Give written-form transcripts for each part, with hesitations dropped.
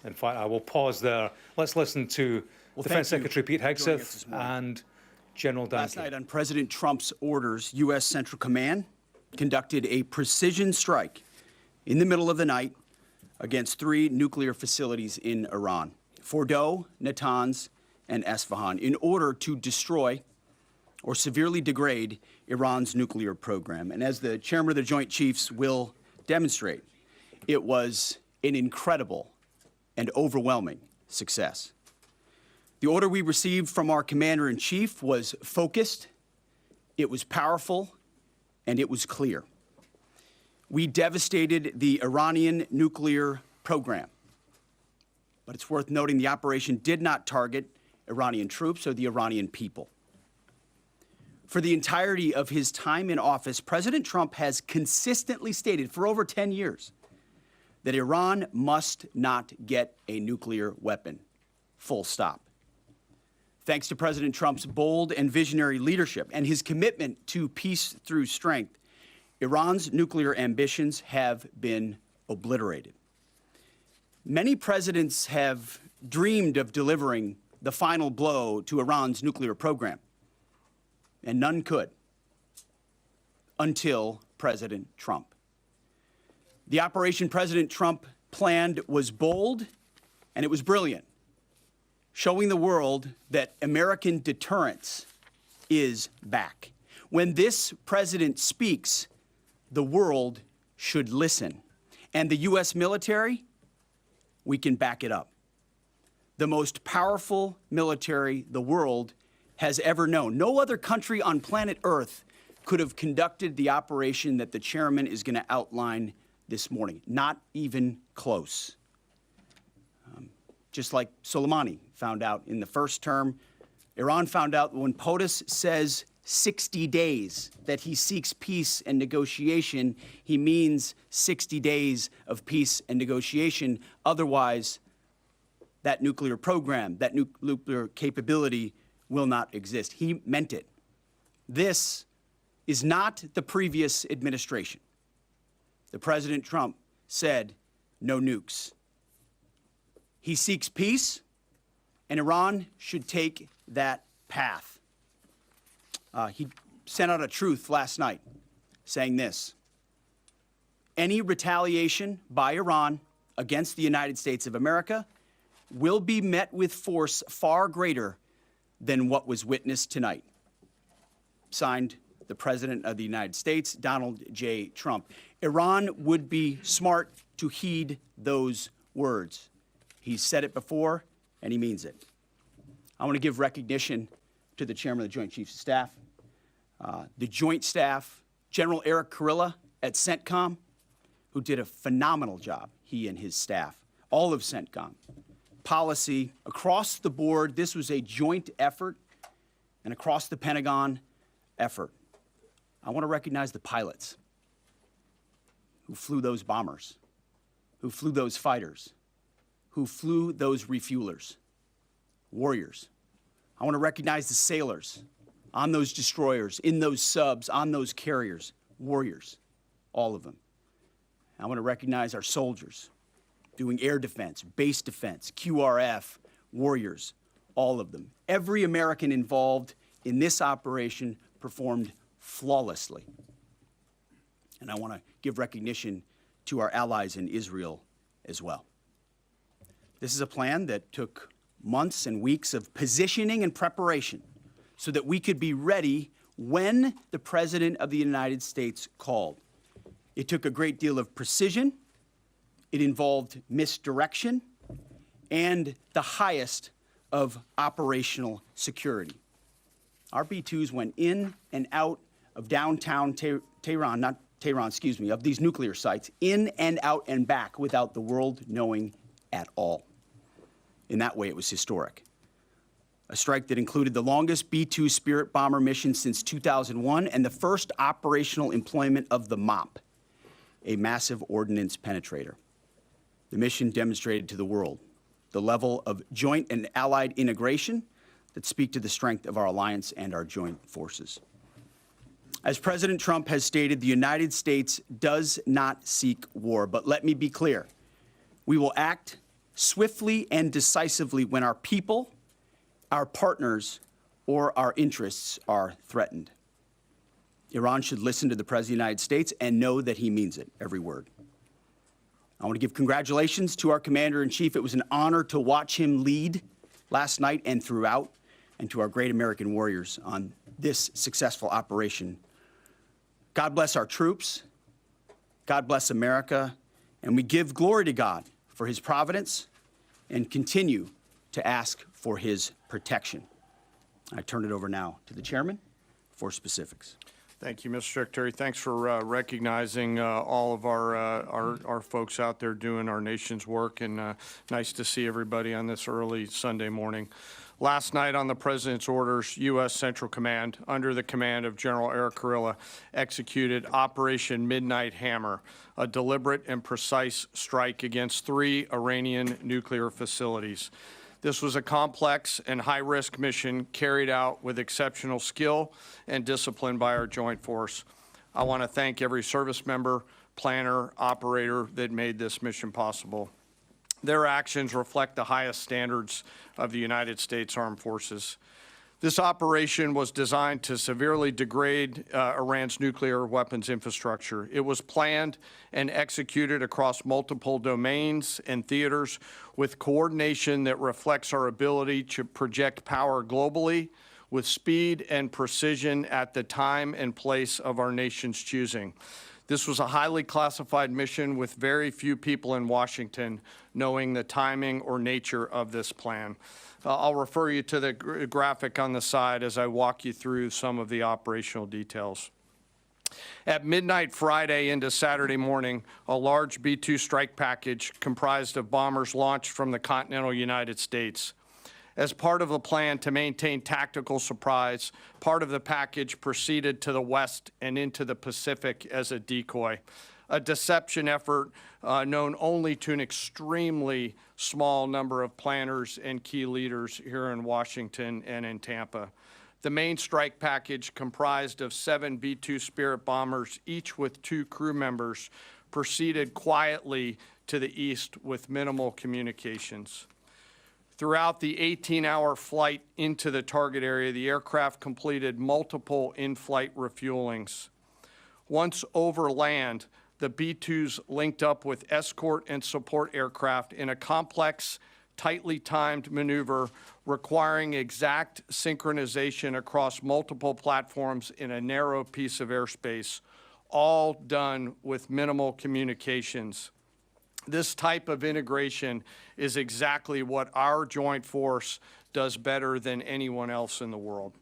In fact, I will pause there. Let's listen to Defense Secretary Pete Hegseth and General Dan Last Caine. night, on President Trump's orders, U.S. Central Command conducted a precision strike in the middle of the night against 3 nuclear facilities in Iran, Fordow, Natanz, and Esfahan, in order to destroy or severely degrade Iran's nuclear program. And as the chairman of the Joint Chiefs will demonstrate, it was an incredible and overwhelming success. The order we received from our commander-in-chief was focused, it was powerful, and it was clear. We devastated the Iranian nuclear program. But it's worth noting the operation did not target Iranian troops or the Iranian people. For the entirety of his time in office, President Trump has consistently stated for over 10 years that Iran must not get a nuclear weapon. Full stop. Thanks to President Trump's bold and visionary leadership and his commitment to peace through strength, Iran's nuclear ambitions have been obliterated. Many presidents have dreamed of delivering the final blow to Iran's nuclear program, and none could until President Trump. The operation President Trump planned was bold and it was brilliant, showing the world that American deterrence is back. When this president speaks, the world should listen. And the U.S. military, we can back it up. The most powerful military the world has ever known. No other country on planet Earth could have conducted the operation that the chairman is going to outline this morning. Not even close. Just like Soleimani found out in the first term, Iran found out when POTUS says 60 days that he seeks peace and negotiation, he means 60 days of peace and negotiation. Otherwise, that nuclear program, that nuclear capability will not exist. He meant it. This is not the previous administration. The President Trump said no nukes. He seeks peace, and Iran should take that path. He sent out a truth last night saying this: any retaliation by Iran against the United States of America will be met with force far greater than what was witnessed tonight. Signed, the President of the United States, Donald J. Trump. Iran would be smart to heed those words. He's said it before, and he means it. I want to give recognition to the Chairman of the Joint Chiefs of Staff, the Joint Staff, General Eric Kurilla at CENTCOM, who did a phenomenal job, he and his staff, all of CENTCOM. Policy across the board, this was a joint effort, and across the Pentagon effort. I want to recognize the pilots who flew those bombers, who flew those fighters, who flew those refuelers, warriors. I want to recognize the sailors on those destroyers, in those subs, on those carriers, warriors, all of them. I want to recognize our soldiers doing air defense, base defense, QRF, warriors, all of them. Every American involved in this operation performed flawlessly. And I want to give recognition to our allies in Israel as well. This is a plan that took months and weeks of positioning and preparation so that we could be ready when the President of the United States called. It took a great deal of precision. It involved misdirection and the highest of operational security. Our B-2s went in and out of downtown Tehran, of these nuclear sites, in and out and back without the world knowing at all. In that way, it was historic. A strike that included the longest B-2 Spirit bomber mission since 2001 and the first operational employment of the MOP, a massive ordnance penetrator. The mission demonstrated to the world the level of joint and allied integration that speak to the strength of our alliance and our joint forces. As President Trump has stated, the United States does not seek war, but let me be clear. We will act swiftly and decisively when our people, our partners, or our interests are threatened. Iran should listen to the President of the United States and know that he means it, every word. I want to give congratulations to our Commander-in-Chief. It was an honor to watch him lead last night and throughout, and to our great American warriors on this successful operation. God bless our troops. God bless America. And we give glory to God for his providence and continue to ask for his protection. I turn it over now to the chairman for specifics. Thank you, Mr. Secretary. Thanks for recognizing all of our folks out there doing our nation's work, and nice to see everybody on this early Sunday morning. Last night on the President's orders, U.S. Central Command, under the command of General Eric Kurilla, executed Operation Midnight Hammer, a deliberate and precise strike against 3 Iranian nuclear facilities. This was a complex and high-risk mission carried out with exceptional skill and discipline by our joint force. I want to thank every service member, planner, operator that made this mission possible. Their actions reflect the highest standards of the United States Armed Forces. This operation was designed to severely degrade Iran's nuclear weapons infrastructure. It was planned and executed across multiple domains and theaters with coordination that reflects our ability to project power globally with speed and precision at the time and place of our nation's choosing. This was a highly classified mission with very few people in Washington knowing the timing or nature of this plan. I'll refer you to the graphic on the side as I walk you through some of the operational details. At midnight Friday into Saturday morning, a large B-2 strike package comprised of bombers launched from the continental United States. As part of the plan to maintain tactical surprise, part of the package proceeded to the west and into the Pacific as a decoy, a deception effort known only to an extremely small number of planners and key leaders here in Washington and in Tampa. The main strike package, comprised of 7 B-2 Spirit bombers, each with 2 crew members, proceeded quietly to the east with minimal communications. Throughout the 18-hour flight into the target area, the aircraft completed multiple in-flight refuelings. Once over land, the B-2s linked up with escort and support aircraft in a complex, tightly timed maneuver requiring exact synchronization across multiple platforms in a narrow piece of airspace, all done with minimal communications. This type of integration is exactly what our joint force does better than anyone else in the world.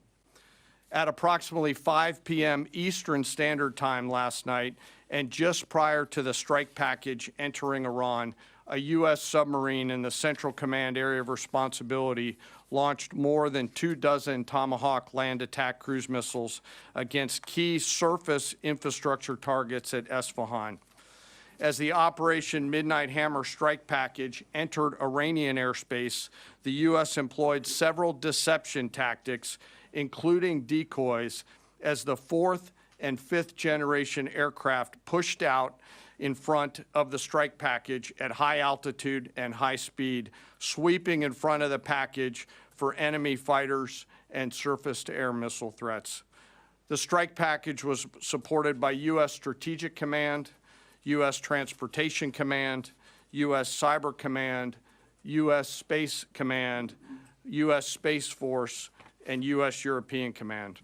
At approximately 5 p.m. Eastern Standard Time last night, and just prior to the strike package entering Iran, a U.S. submarine in the Central Command area of responsibility launched more than 24 Tomahawk land attack cruise missiles against key surface infrastructure targets at Esfahan. As the Operation Midnight Hammer strike package entered Iranian airspace, the U.S. employed several deception tactics, including decoys, as the 4th and 5th generation aircraft pushed out in front of the strike package at high altitude and high speed, sweeping in front of the package for enemy fighters and surface-to-air missile threats. The strike package was supported by U.S. Strategic Command, U.S. Transportation Command, U.S. Cyber Command, U.S. Space Command, U.S. Space Force, and U.S. European Command.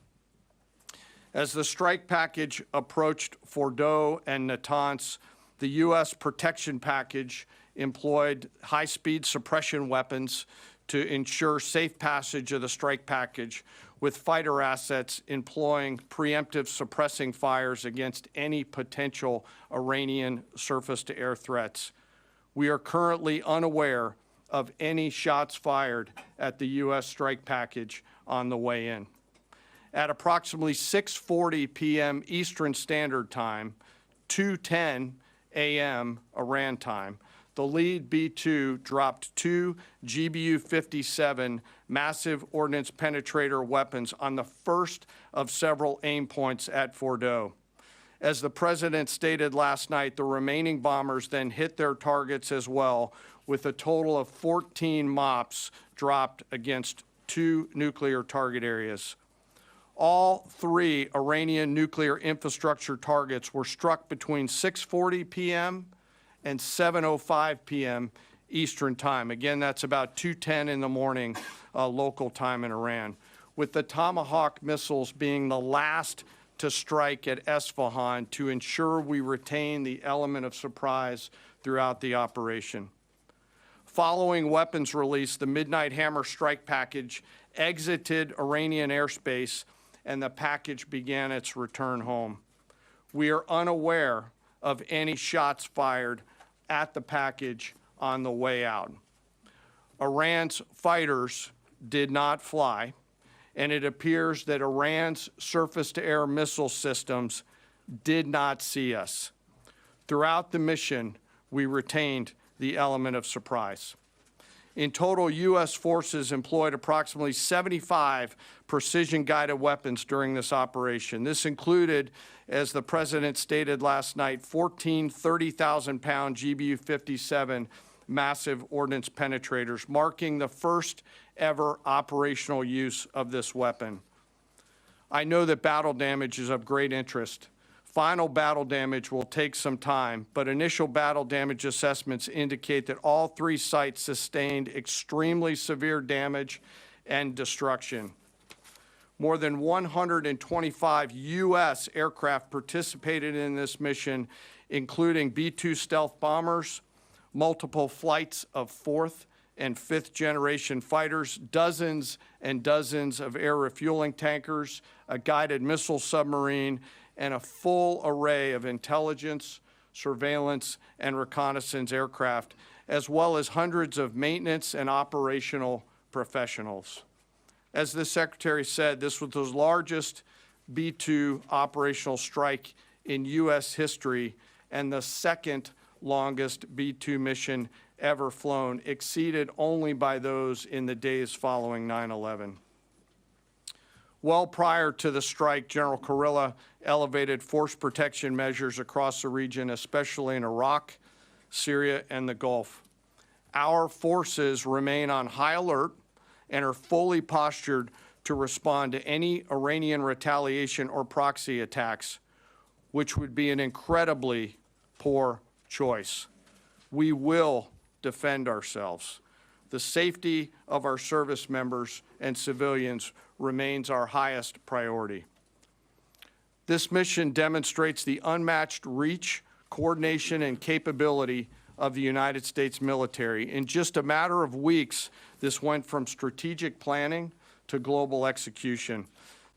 As the strike package approached Fordo and Natanz, the U.S. protection package employed high-speed suppression weapons to ensure safe passage of the strike package, with fighter assets employing preemptive suppressing fires against any potential Iranian surface-to-air threats. We are currently unaware of any shots fired at the U.S. strike package on the way in. At approximately 6:40 p.m. Eastern Standard Time, 2:10 a.m. Iran time, the lead B-2 dropped 2 GBU-57 massive ordnance penetrator weapons on the first of several aim points at Fordo. As the President stated last night, the remaining bombers then hit their targets as well, with a total of 14 MOPs dropped against 2 nuclear target areas. All 3 Iranian nuclear infrastructure targets were struck between 6:40 p.m. and 7:05 p.m. Eastern Time. Again, that's about 2:10 in the morning local time in Iran, with the Tomahawk missiles being the last to strike at Esfahan to ensure we retain the element of surprise throughout the operation. Following weapons release, the Midnight Hammer strike package exited Iranian airspace and the package began its return home. We are unaware of any shots fired at the package on the way out. Iran's fighters did not fly, and it appears that Iran's surface-to-air missile systems did not see us. Throughout the mission, we retained the element of surprise. In total, U.S. forces employed approximately 75 precision-guided weapons during this operation. This included, as the President stated last night, 14 30,000-pound GBU-57 massive ordnance penetrators, marking the first ever operational use of this weapon. I know that battle damage is of great interest. Final battle damage will take some time, but initial battle damage assessments indicate that all 3 sites sustained extremely severe damage and destruction. More than 125 U.S. aircraft participated in this mission, including B-2 stealth bombers, multiple flights of 4th and 5th generation fighters, dozens and dozens of air refueling tankers, a guided missile submarine, and a full array of intelligence, surveillance, and reconnaissance aircraft, as well as hundreds of maintenance and operational professionals. As the Secretary said, this was the largest B-2 operational strike in U.S. history and the second longest B-2 mission ever flown, exceeded only by those in the days following 9/11. Well prior to the strike, General Kurilla elevated force protection measures across the region, especially in Iraq, Syria, and the Gulf. Our forces remain on high alert and are fully postured to respond to any Iranian retaliation or proxy attacks, which would be an incredibly poor choice. We will defend ourselves. The safety of our service members and civilians remains our highest priority. This mission demonstrates the unmatched reach, coordination, and capability of the United States military. In just a matter of weeks, this went from strategic planning to global execution.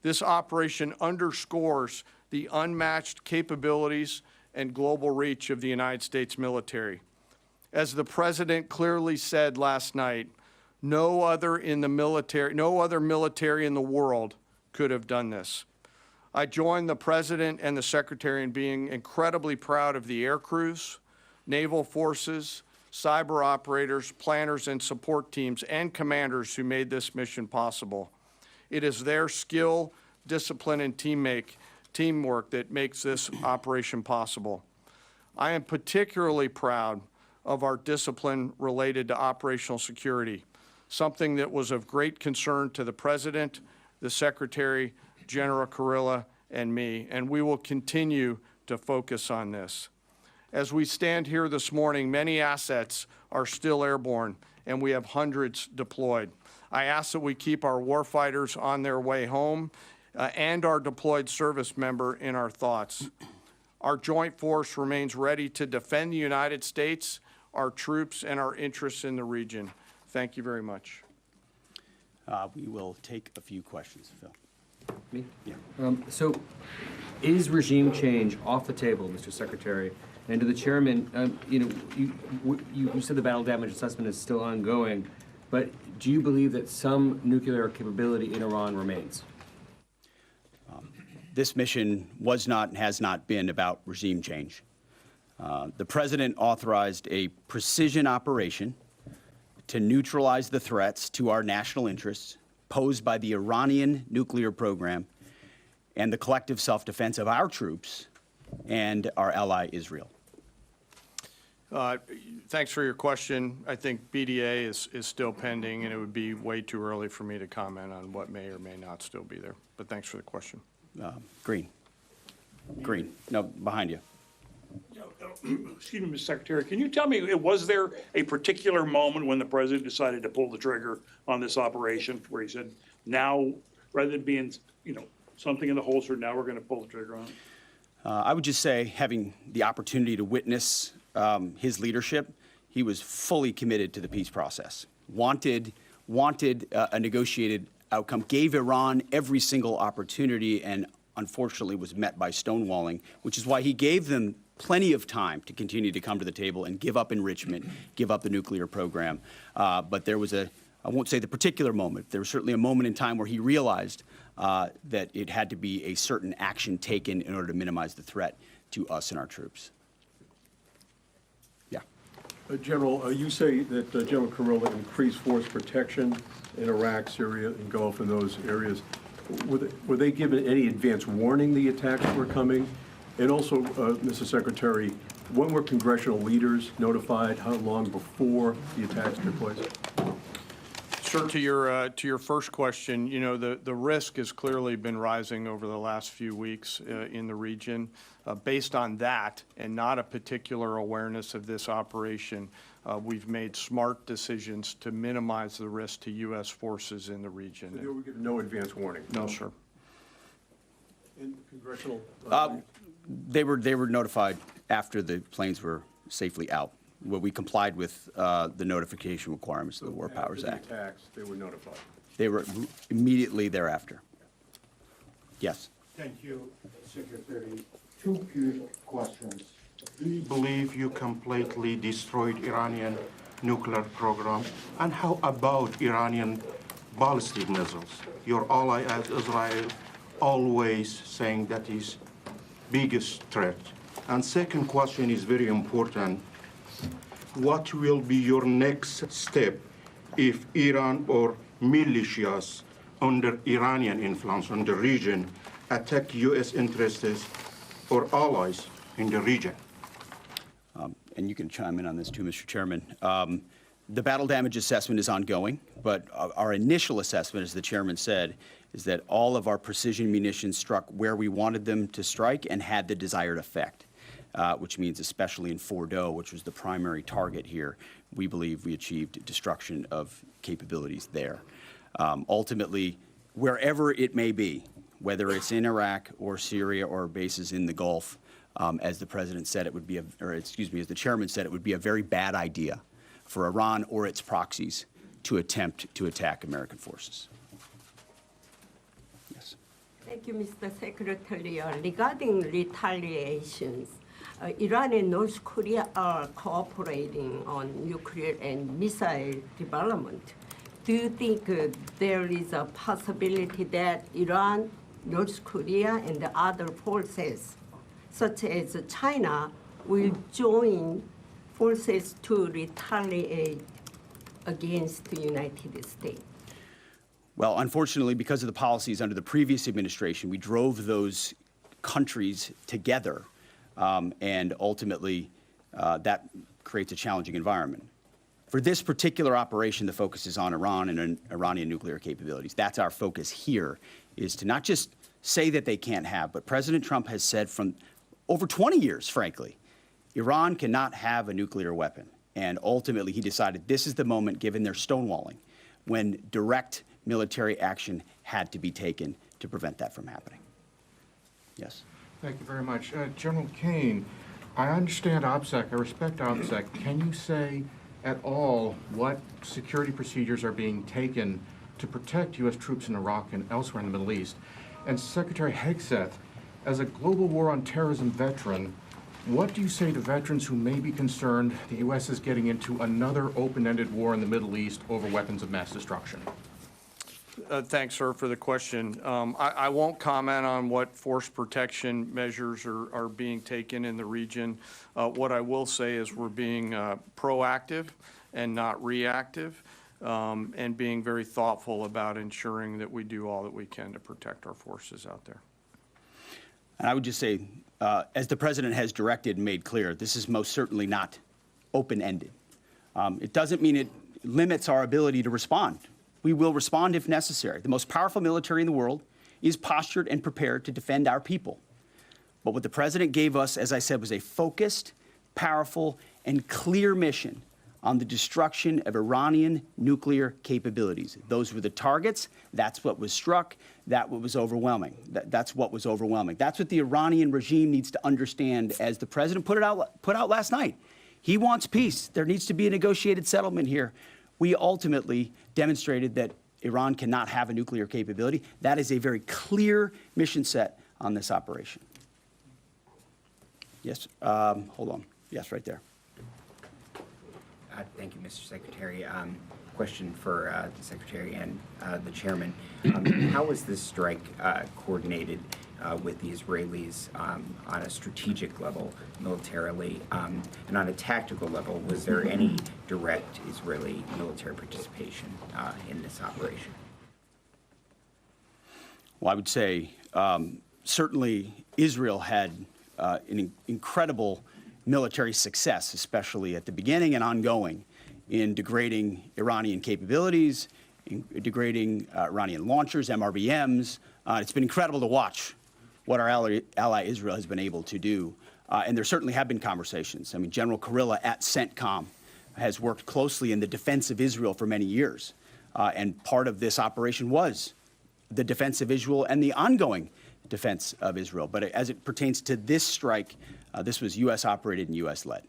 This operation underscores the unmatched capabilities and global reach of the United States military. As the President clearly said last night, no other military in the world could have done this. I join the President and the Secretary in being incredibly proud of the air crews, naval forces, cyber operators, planners, and support teams, and commanders who made this mission possible. It is their skill, discipline, and teamwork that makes this operation possible. I am particularly proud of our discipline related to operational security, something that was of great concern to the President, the Secretary, General Kurilla, and me, and we will continue to focus on this. As we stand here this morning, many assets are still airborne, and we have hundreds deployed. I ask that we keep our warfighters on their way home and our deployed service member in our thoughts. Our joint force remains ready to defend the United States, our troops, and our interests in the region. Thank you very much. We will take a few questions, Phil. Me? Yeah. So is regime change off the table, Mr. Secretary? And to the chairman, you said the battle damage assessment is still ongoing, but do you believe that some nuclear capability in Iran remains? This mission was not and has not been about regime change. The President authorized a precision operation to neutralize the threats to our national interests posed by the Iranian nuclear program and the collective self-defense of our troops and our ally Israel. Thanks for your question. I think BDA is still pending, and it would be way too early for me to comment on what may or may not still be there. But thanks for the question. Green. Green. No, behind you. Excuse me, Mr. Secretary, can you tell me, was there a particular moment when the president decided to pull the trigger on this operation where he said, now, rather than being, something in the holster, now we're going to pull the trigger on it? I would just say, having the opportunity to witness his leadership, he was fully committed to the peace process, wanted a negotiated outcome, gave Iran every single opportunity, and unfortunately was met by stonewalling, which is why he gave them plenty of time to continue to come to the table and give up enrichment, give up the nuclear program. But there was I won't say the particular moment, there was certainly a moment in time where he realized that it had to be a certain action taken in order to minimize the threat to us and our troops. Yeah. General, you say that General Kurilla increased force protection in Iraq, Syria, and Gulf, and those areas. Were they given any advance warning the attacks were coming? And also, Mr. Secretary, when were congressional leaders notified? How long before the attacks took place? Sir, to your first question, the risk has clearly been rising over the last few weeks in the region. Based on that, and not a particular awareness of this operation, we've made smart decisions to minimize the risk to U.S. forces in the region. So they were given no advance warning? No, sir. And congressional? They were notified after the planes were safely out. Well, we complied with the notification requirements of the War Powers Act. After the attacks, they were notified? They were immediately thereafter. Yes. Thank you, Secretary. Two quick questions. Do you believe you completely destroyed Iranian nuclear program? And how about Iranian ballistic missiles? Your ally Israel always saying that is biggest threat. And second question is very important. What will be your next step if Iran or militias under Iranian influence in the region attack U.S. interests or allies in the region? And you can chime in on this too, Mr. Chairman. The battle damage assessment is ongoing, but our initial assessment, as the chairman said, is that all of our precision munitions struck where we wanted them to strike and had the desired effect. Which means especially in Fordo, which was the primary target here, we believe we achieved destruction of capabilities there. Ultimately, wherever it may be, whether it's in Iraq or Syria or bases in the Gulf, as the president said, it would be, as the chairman said, it would be a very bad idea for Iran or its proxies to attempt to attack American forces. Yes. Thank you, Mr. Secretary. Regarding retaliations, Iran and North Korea are cooperating on nuclear and missile development. Do you think there is a possibility that Iran, North Korea, and the other forces, such as China, will join forces to retaliate against the United States? Well, unfortunately, because of the policies under the previous administration, we drove those countries together. And ultimately, that creates a challenging environment. For this particular operation, the focus is on Iran and Iranian nuclear capabilities. That's our focus here, is to not just say that they can't have, but President Trump has said from over 20 years, frankly, Iran cannot have a nuclear weapon. And ultimately, he decided this is the moment, given their stonewalling, when direct military action had to be taken to prevent that from happening. Yes. Thank you very much. General Caine, I understand OPSEC, I respect OPSEC. Can you say at all what security procedures are being taken to protect U.S. troops in Iraq and elsewhere in the Middle East? And Secretary Hegseth, as a global war on terrorism veteran, what do you say to veterans who may be concerned the U.S. is getting into another open-ended war in the Middle East over weapons of mass destruction? Thanks, sir, for the question. I won't comment on what force protection measures are being taken in the region. What I will say is we're being proactive and not reactive, and being very thoughtful about ensuring that we do all that we can to protect our forces out there. And I would just say, as the president has directed and made clear, this is most certainly not open-ended. It doesn't mean it limits our ability to respond. We will respond if necessary. The most powerful military in the world is postured and prepared to defend our people. But what the president gave us, as I said, was a focused, powerful, and clear mission on the destruction of Iranian nuclear capabilities. Those were the targets. That's what was struck. That's what was overwhelming. That's what was overwhelming. That's what the Iranian regime needs to understand, as the president put out last night. He wants peace. There needs to be a negotiated settlement here. We ultimately demonstrated that Iran cannot have a nuclear capability. That is a very clear mission set on this operation. Yes, hold on. Yes, right there. Thank you, Mr. Secretary. Question for the Secretary and the Chairman. How was this strike coordinated with the Israelis on a strategic level, militarily, and on a tactical level? Was there any direct Israeli military participation in this operation? Well, I would say certainly Israel had an incredible military success, especially at the beginning and ongoing, in degrading Iranian capabilities, in degrading Iranian launchers, MRBMs. It's been incredible to watch what our ally Israel has been able to do. And there certainly have been conversations. I mean, General Kurilla at CENTCOM has worked closely in the defense of Israel for many years. And part of this operation was the defense of Israel and the ongoing defense of Israel. But as it pertains to this strike, this was U.S. operated and U.S. led.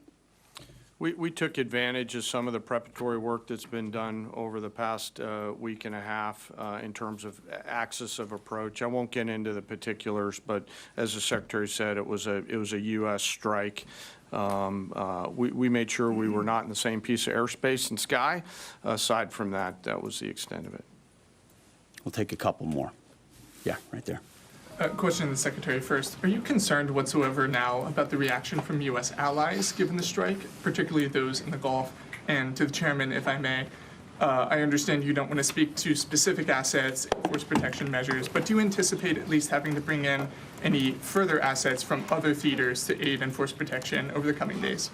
We took advantage of some of the preparatory work that's been done over the past week and a half in terms of axis of approach. I won't get into the particulars, but as the Secretary said, it was a U.S. strike. We made sure we were not in the same piece of airspace and sky. Aside from that, that was the extent of it. We'll take a couple more. Yeah, right there. Question to the Secretary first. Are you concerned whatsoever now about the reaction from U.S. allies given the strike, particularly those in the Gulf? And to the Chairman, if I may, I understand you don't want to speak to specific assets, force protection measures, but do you anticipate at least having to bring in any further assets from other theaters to aid in force protection over the coming days?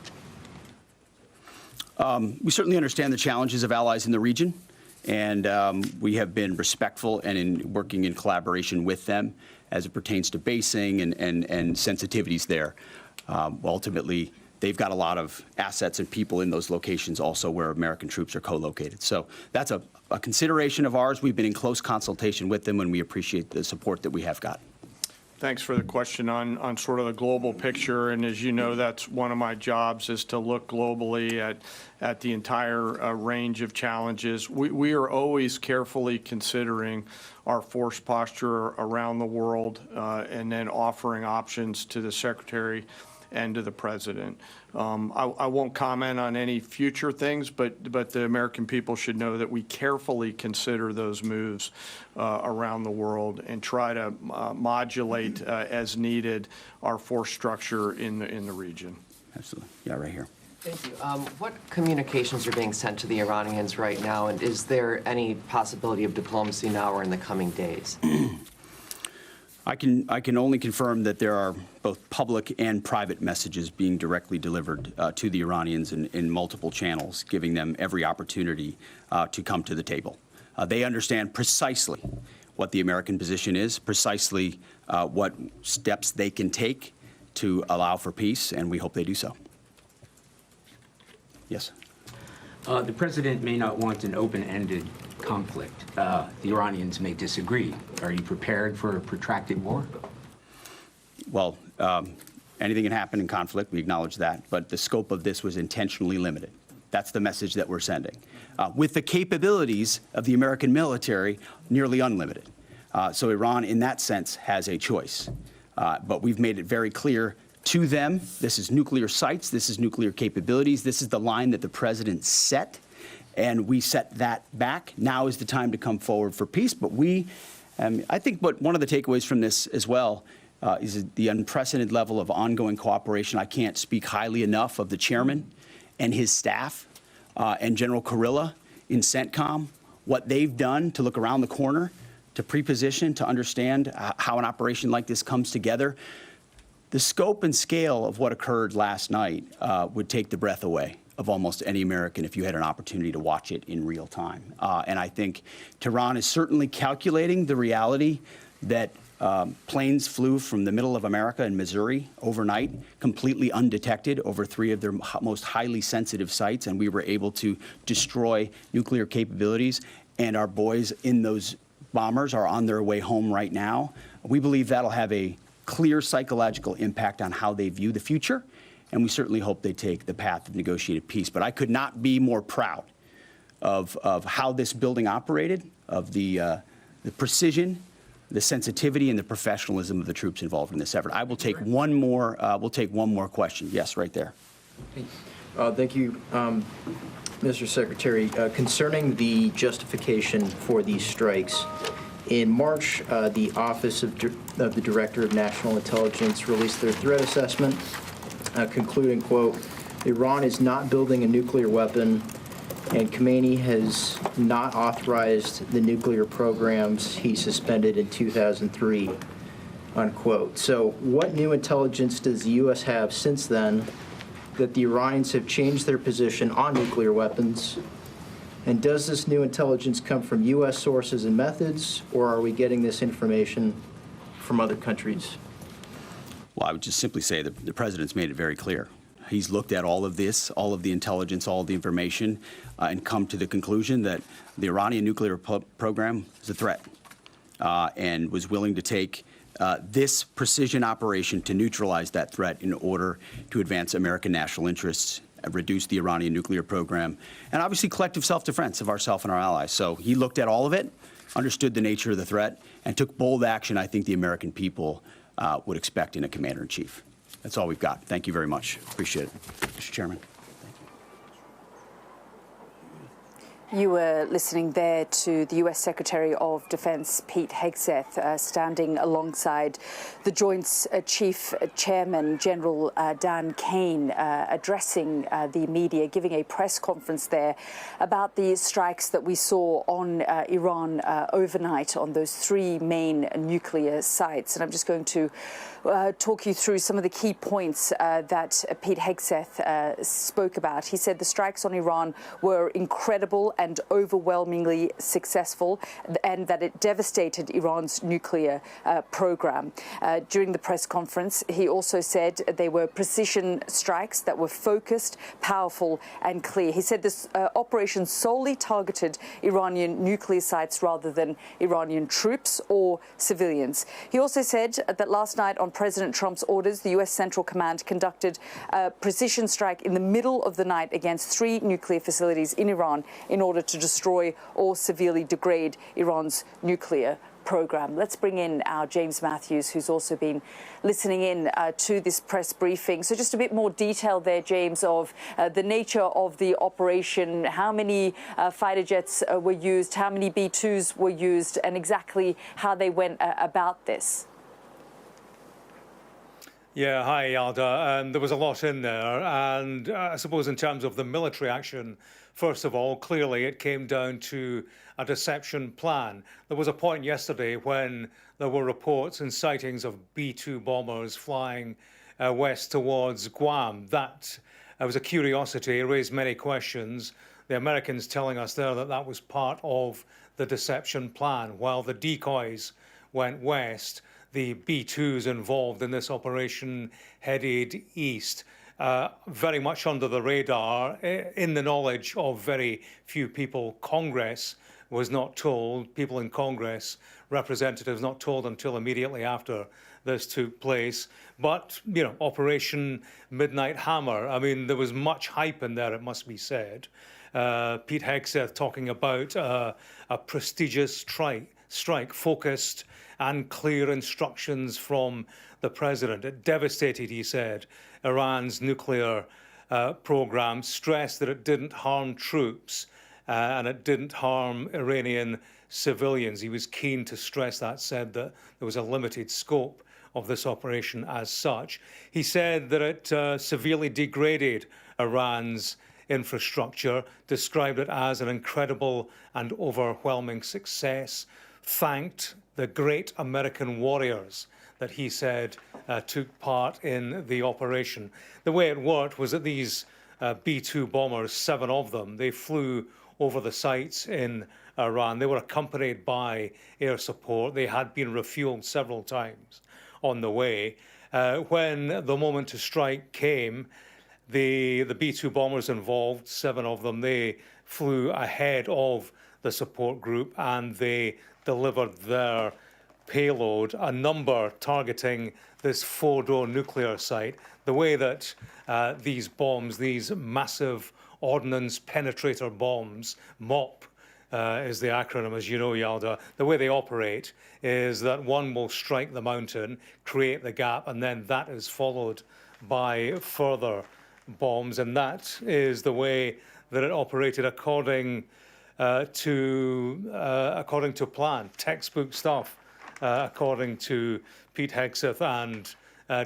We certainly understand the challenges of allies in the region, and we have been respectful and in working in collaboration with them as it pertains to basing and sensitivities there. Ultimately, they've got a lot of assets and people in those locations also where American troops are co-located. So that's a consideration of ours. We've been in close consultation with them, and we appreciate the support that we have got. Thanks for the question on sort of the global picture. And as you know, that's one of my jobs, is to look globally at the entire range of challenges. We are always carefully considering our force posture around the world and then offering options to the Secretary and to the President. I won't comment on any future things, but the American people should know that we carefully consider those moves around the world and try to modulate as needed our force structure in the region. Absolutely. Yeah, right here. Thank you. What communications are being sent to the Iranians right now, and is there any possibility of diplomacy now or in the coming days? I can only confirm that there are both public and private messages being directly delivered to the Iranians in multiple channels, giving them every opportunity to come to the table. They understand precisely what the American position is, precisely what steps they can take to allow for peace, and we hope they do so. Yes. The president may not want an open-ended conflict. The Iranians may disagree. Are you prepared for a protracted war? Well, anything can happen in conflict. We acknowledge that. But the scope of this was intentionally limited. That's the message that we're sending. With the capabilities of the American military, nearly unlimited. So Iran, in that sense, has a choice. But we've made it very clear to them, this is nuclear sites, this is nuclear capabilities, this is the line that the president set, and we set that back. Now is the time to come forward for peace. But I think one of the takeaways from this as well is the unprecedented level of ongoing cooperation. I can't speak highly enough of the chairman and his staff and General Kurilla in CENTCOM, what they've done to look around the corner, to pre-position, to understand how an operation like this comes together. The scope and scale of what occurred last night would take the breath away of almost any American if you had an opportunity to watch it in real time. And I think Tehran is certainly calculating the reality that planes flew from the middle of America in Missouri overnight, completely undetected over 3 of their most highly sensitive sites, and we were able to destroy nuclear capabilities. And our boys in those bombers are on their way home right now. We believe that'll have a clear psychological impact on how they view the future, and we certainly hope they take the path of negotiated peace. But I could not be more proud of how this building operated, of the precision, the sensitivity, and the professionalism of the troops involved in this effort. I will take one more. We'll take one more question. Yes, right there. Thank you, Mr. Secretary. Concerning the justification for these strikes, in March, the Office of the Director of National Intelligence released their threat assessment, concluding, quote, Iran is not building a nuclear weapon, and Caine has not authorized the nuclear programs he suspended in 2003, unquote. So what new intelligence does the U.S. have since then that the Iranians have changed their position on nuclear weapons? And does this new intelligence come from U.S. sources and methods, or are we getting this information from other countries? Well, I would just simply say that the president's made it very clear. He's looked at all of this, all of the intelligence, all of the information, and come to the conclusion that the Iranian nuclear program is a threat, and was willing to take this precision operation to neutralize that threat in order to advance American national interests, reduce the Iranian nuclear program, and obviously collective self-defense of ourselves and our allies. So he looked at all of it, understood the nature of the threat, and took bold action I think the American people would expect in a commander-in-chief. That's all we've got. Thank you very much. Appreciate it, Mr. Chairman. You were listening there to the U.S. Secretary of Defense, Pete Hegseth, standing alongside the Joint Chief Chairman, General Dan Caine, addressing the media, giving a press conference there about the strikes that we saw on Iran overnight on those 3 main nuclear sites. And I'm just going to talk you through some of the key points that Pete Hegseth spoke about. He said the strikes on Iran were incredible and overwhelmingly successful, and that it devastated Iran's nuclear program. During the press conference, he also said they were precision strikes that were focused, powerful, and clear. He said this operation solely targeted Iranian nuclear sites rather than Iranian troops or civilians. He also said that last night, on President Trump's orders, the U.S. Central Command conducted a precision strike in the middle of the night against 3 nuclear facilities in Iran in order to destroy or severely degrade Iran's nuclear program. Let's bring in our James Matthews, who's also been listening in to this press briefing. So just a bit more detail there, James, of the nature of the operation, how many fighter jets were used, how many B-2s were used, and exactly how they went about this. Yeah, hi, Alda. There was a lot in there, and I suppose in terms of the military action, first of all, clearly it came down to a deception plan. There was a point yesterday when there were reports and sightings of B-2 bombers flying west towards Guam. That was a curiosity, it raised many questions. The Americans telling us there that that was part of the deception plan. While the decoys went west, the B-2s involved in this operation headed east, very much under the radar, in the knowledge of very few people. Congress was not told, people in Congress, representatives not told until immediately after this took place. But, you know, Operation Midnight Hammer, I mean, there was much hype in there, it must be said. Pete Hegseth talking about a prestigious strike focused and clear instructions from the president. It devastated, he said, Iran's nuclear program, stressed that it didn't harm troops and it didn't harm Iranian civilians. He was keen to stress that, said that there was a limited scope of this operation as such. He said that it severely degraded Iran's infrastructure, described it as an incredible and overwhelming success, thanked the great American warriors that he said took part in the operation. The way it worked was that these B-2 bombers, 7 of them. They flew over the sites in Iran. They were accompanied by air support. They had been refueled several times on the way. When the moment to strike came, the B-2 bombers involved, 7 of them, they flew ahead of the support group and they delivered their payload, a number targeting this Fordo nuclear site. The way that these bombs, these massive ordnance penetrator bombs, MOP is the acronym, as you know, Yalda, the way they operate is that one will strike the mountain, create the gap, and then that is followed by further bombs, and that is the way that it operated according to plan, textbook stuff, according to Pete Hegseth and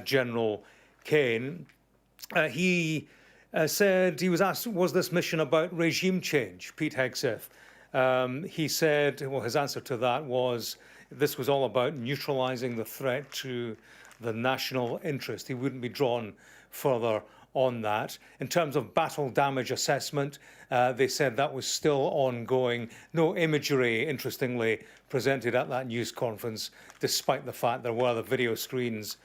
General Caine. He said, he was asked, was this mission about regime change, Pete Hegseth? He said, well, his answer to that was, this was all about neutralizing the threat to the national interest. He wouldn't be drawn further on that. In terms of battle damage assessment, they said that was still ongoing. No imagery, interestingly, presented at that news conference, despite the fact there were the video screens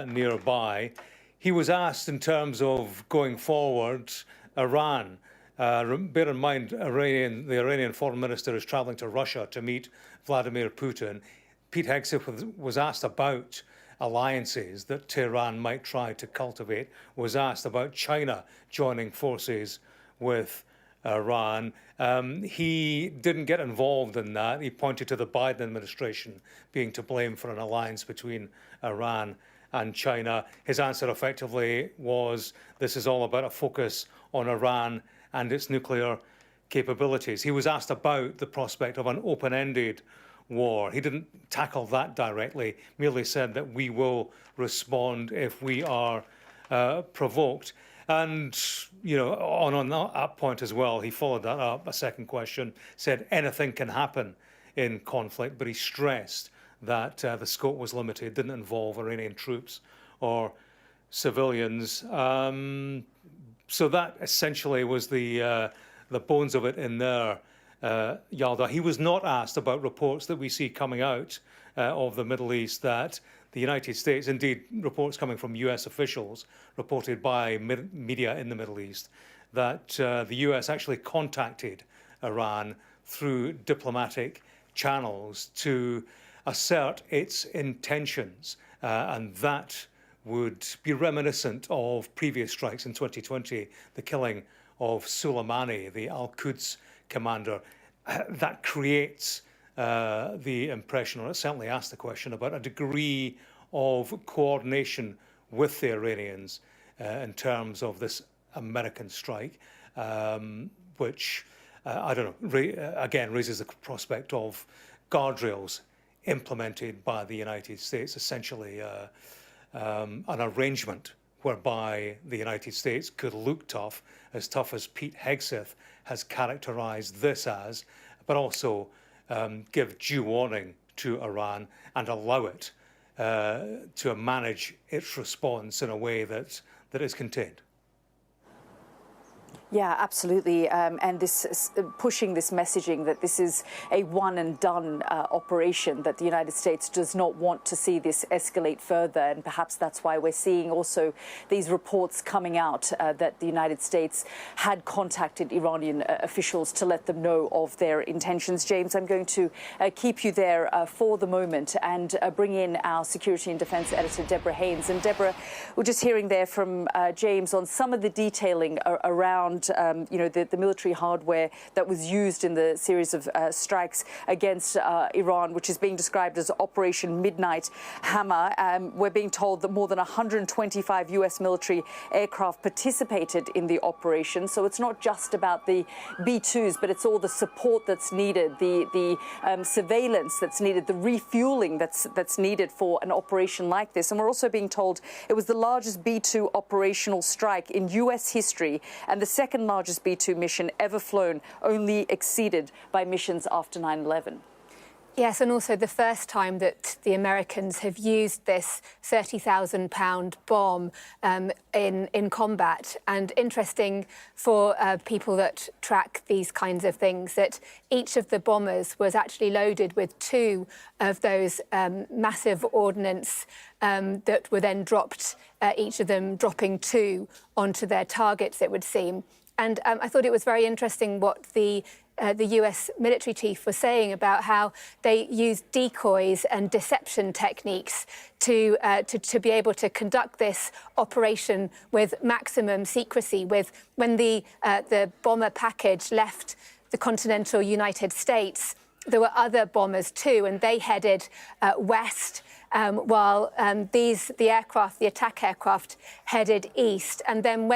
nearby. He was asked in terms of going forward, Iran. Bear in mind, the Iranian foreign minister is traveling to Russia to meet Vladimir Putin. Pete Hegseth was asked about alliances that Tehran might try to cultivate, was asked about China joining forces with Iran. He didn't get involved in that. He pointed to the Biden administration being to blame for an alliance between Iran and China. His answer effectively was, this is all about a focus on Iran and its nuclear capabilities. He was asked about the prospect of an open-ended war. He didn't tackle that directly, merely said that we will respond if we are provoked. And, you know, on that point as well, he followed that up, a second question, said anything can happen in conflict, but he stressed that the scope was limited, didn't involve Iranian troops or civilians. So that essentially was the bones of it in there, Yalda. He was not asked about reports that we see coming out of the Middle East that the United States, indeed reports coming from US officials, reported by media in the Middle East, that the US actually contacted Iran through diplomatic channels to assert its intentions, and that would be reminiscent of previous strikes in 2020, the killing of Soleimani, the Al-Quds commander. That creates the impression, or it certainly asks the question, about a degree of coordination with the Iranians in terms of this American strike, which, I don't know, again raises the prospect of guardrails implemented by the United States, essentially an arrangement whereby the United States could look tough as Pete Hegseth has characterized this as, but also give due warning to Iran and allow it to manage its response in a way that is contained. Yeah, absolutely. And this pushing this messaging that this is a one and done operation, that the United States does not want to see this escalate further. And perhaps that's why we're seeing also these reports coming out that the United States had contacted Iranian officials to let them know of their intentions. James, I'm going to keep you there for the moment and bring in our security and defense editor, Deborah Haynes. And Deborah, we're just hearing there from James on some of the detailing around the military hardware that was used in the series of strikes against Iran, which is being described as Operation Midnight Hammer. We're being told that more than 125 U.S. military aircraft participated in the operation. So it's not just about the B-2s, but it's all the support that's needed, the surveillance that's needed, the refueling that's needed for an operation like this. And we're also being told it was the largest B-2 operational strike in U.S. history and the second largest B-2 mission ever flown, only exceeded by missions after 9/11. Yes, and also the first time that the Americans have used this 30,000-pound bomb in combat. And interesting for people that track these kinds of things, that each of the bombers was actually loaded with 2 of those massive ordnance that were then dropped, each of them dropping 2 onto their targets, it would seem. And I thought it was very interesting what the US military chief was saying about how they used decoys and deception techniques to be able to conduct this operation with maximum secrecy. When the bomber package left the continental United States, there were other bombers too, and they headed west, while the attack aircraft headed east. And then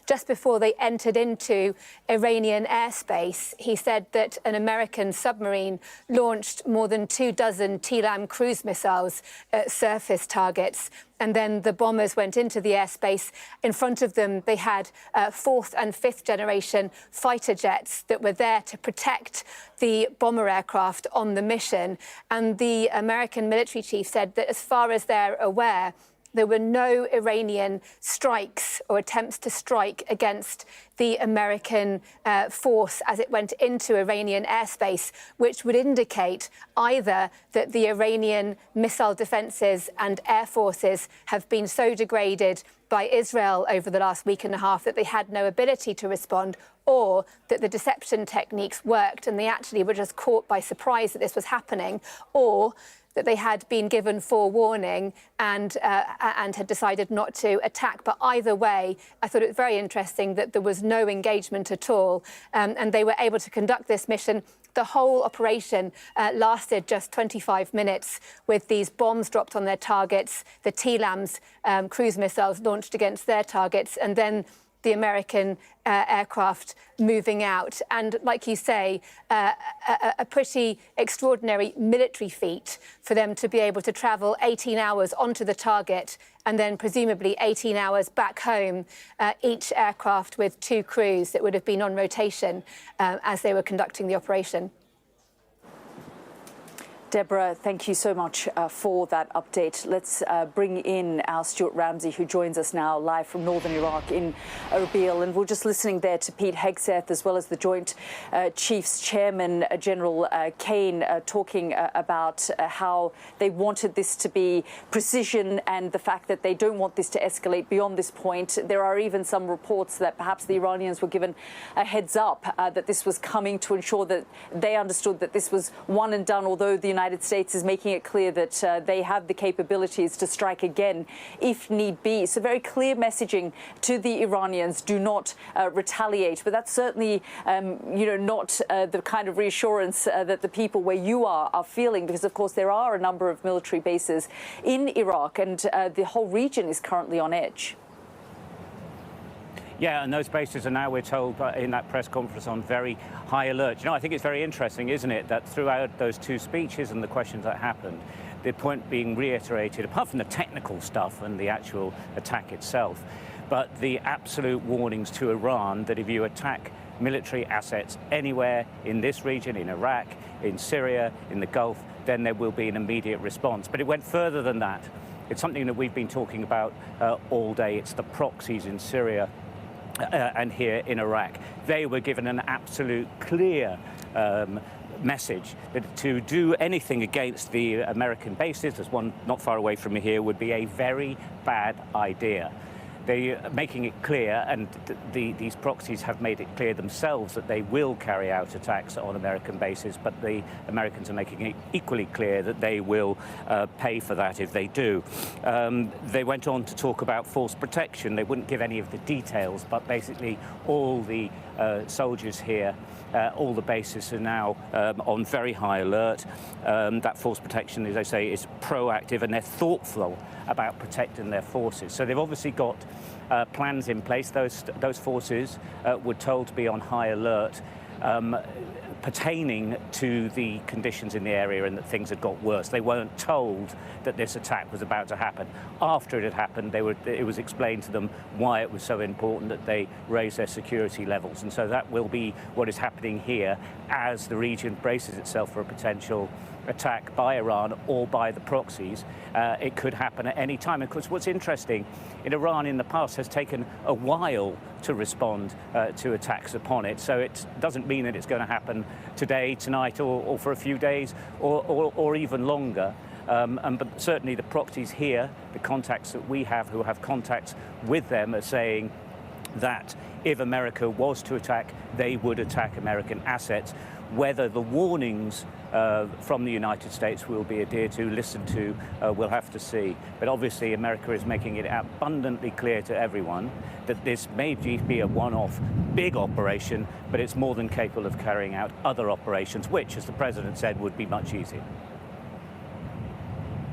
just before they entered into Iranian airspace, he said that an American submarine launched more than 24 TLAM cruise missiles at surface targets. And then the bombers went into the airspace. In front of them, they had 4th and 5th generation fighter jets that were there to protect the bomber aircraft on the mission. And the American military chief said that as far as they're aware, there were no Iranian strikes or attempts to strike against the American force as it went into Iranian airspace, which would indicate either that the Iranian missile defences and air forces have been so degraded by Israel over the last week and a half that they had no ability to respond, or that the deception techniques worked and they actually were just caught by surprise that this was happening, or that they had been given forewarning and had decided not to attack. But either way, I thought it was very interesting that there was no engagement at all, and they were able to conduct this mission. The whole operation lasted just 25 minutes with these bombs dropped on their targets, the TLAMs, cruise missiles launched against their targets, and then the American aircraft moving out. And like you say, a pretty extraordinary military feat for them to be able to travel 18 hours onto the target and then presumably 18 hours back home, each aircraft with 2 crews that would have been on rotation as they were conducting the operation. Deborah, thank you so much for that update. Let's bring in our Stuart Ramsey, who joins us now live from northern Iraq in Erbil. And we're just listening there to Pete Hegseth, as well as the Joint Chiefs Chairman, General Caine, talking about how they wanted this to be precision and the fact that they don't want this to escalate beyond this point. There are even some reports that perhaps the Iranians were given a heads up that this was coming, to ensure that they understood that this was one and done, although the United States is making it clear that they have the capabilities to strike again if need be. So very clear messaging to the Iranians: do not retaliate. But that's certainly, not the kind of reassurance that the people where you are feeling, because of course there are a number of military bases in Iraq, and the whole region is currently on edge. Yeah, and those bases are now, we're told in that press conference, on very high alert. I think it's very interesting, isn't it, that throughout those 2 speeches and the questions that happened, the point being reiterated, apart from the technical stuff and the actual attack itself, but the absolute warnings to Iran that if you attack military assets anywhere in this region, in Iraq, in Syria, in the Gulf, then there will be an immediate response. But it went further than that. It's something that we've been talking about all day. It's the proxies in Syria and here in Iraq. They were given an absolute clear message that to do anything against the American bases, there's one not far away from here, would be a very bad idea. They're making it clear, and these proxies have made it clear themselves, that they will carry out attacks on American bases, but the Americans are making it equally clear that they will pay for that if they do. They went on to talk about force protection. They wouldn't give any of the details, but basically all the soldiers here, all the bases are now on very high alert. That force protection, as I say, is proactive, and they're thoughtful about protecting their forces. So they've obviously got plans in place. Those forces were told to be on high alert, pertaining to the conditions in the area and that things had got worse. They weren't told that this attack was about to happen. After it had happened, it was explained to them why it was so important that they raise their security levels. And so that will be what is happening here as the region braces itself for a potential attack by Iran or by the proxies. It could happen at any time. Of course, what's interesting, Iran in the past has taken a while to respond to attacks upon it. So it doesn't mean that it's going to happen today, tonight, or for a few days, or even longer. But certainly the proxies here, the contacts that we have who have contacts with them, are saying that if America was to attack, they would attack American assets. Whether the warnings from the United States will be adhered to, listened to, we'll have to see. But obviously America is making it abundantly clear to everyone that this may be a one-off big operation, but it's more than capable of carrying out other operations, which, as the President said, would be much easier.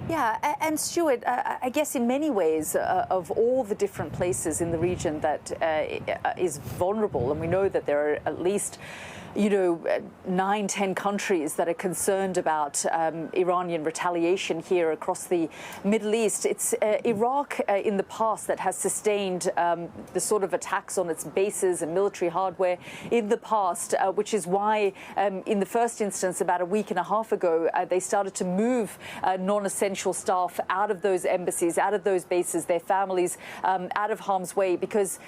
Yeah, and Stuart, I guess in many ways, of all the different places in the region that is vulnerable, and we know that there are at least 9, 10 countries that are concerned about Iranian retaliation here across the Middle East. It's Iraq in the past that has sustained the sort of attacks on its bases and military hardware in the past, which is why in the first instance, about a week and a half ago, they started to move non-essential staff out of those embassies, out of those bases, their families out of harm's way, because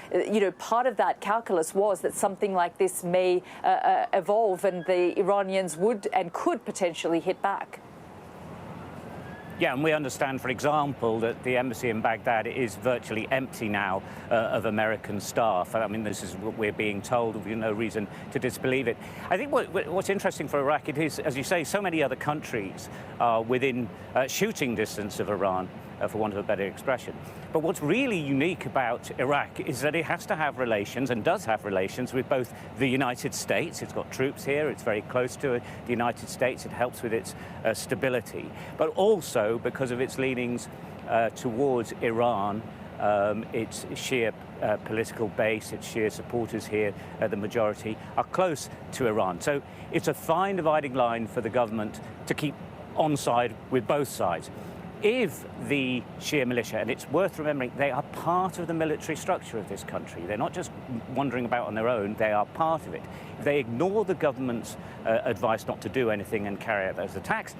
part of that calculus was that something like this may evolve and the Iranians would and could potentially hit back. Yeah, and we understand, for example, that the embassy in Baghdad is virtually empty now of American staff. I mean, this is what we're being told. We've no reason to disbelieve it. I think what's interesting for Iraq, it is, as you say, so many other countries are within shooting distance of Iran, for want of a better expression. But what's really unique about Iraq is that it has to have relations, and does have relations, with both the United States. It's got troops here. It's very close to the United States. It helps with its stability. But also, because of its leanings towards Iran, its Shia political base, its Shia supporters here, the majority, are close to Iran. So it's a fine dividing line for the government to keep on side with both sides. If the Shia militia, and it's worth remembering, they are part of the military structure of this country. They're not just wandering about on their own, they are part of it. If they ignore the government's advice not to do anything and carry out those attacks,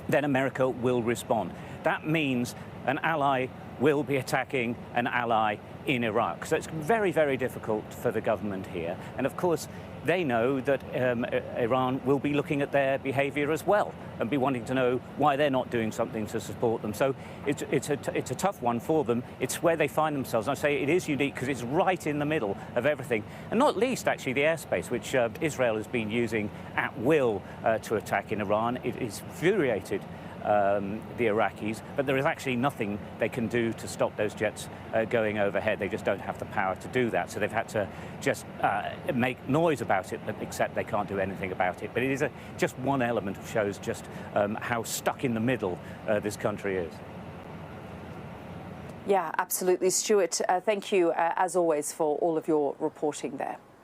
then America will respond. That means an ally will be attacking an ally in Iraq. So it's very, very difficult for the government here. And of course, they know that Iran will be looking at their behavior as well and be wanting to know why they're not doing something to support them. So it's a tough one for them. It's where they find themselves. And I say it is unique because it's right in the middle of everything. And not least, actually, the airspace, which Israel has been using at will to attack in Iran. It is infuriated the Iraqis, but there is actually nothing they can do to stop those jets going overhead. They just don't have the power to do that. So they've had to just make noise about it, but except they can't do anything about it. But it is just one element that shows just how stuck in the middle this country is. Yeah, absolutely. Stuart, thank you, as always, for all of your reporting there.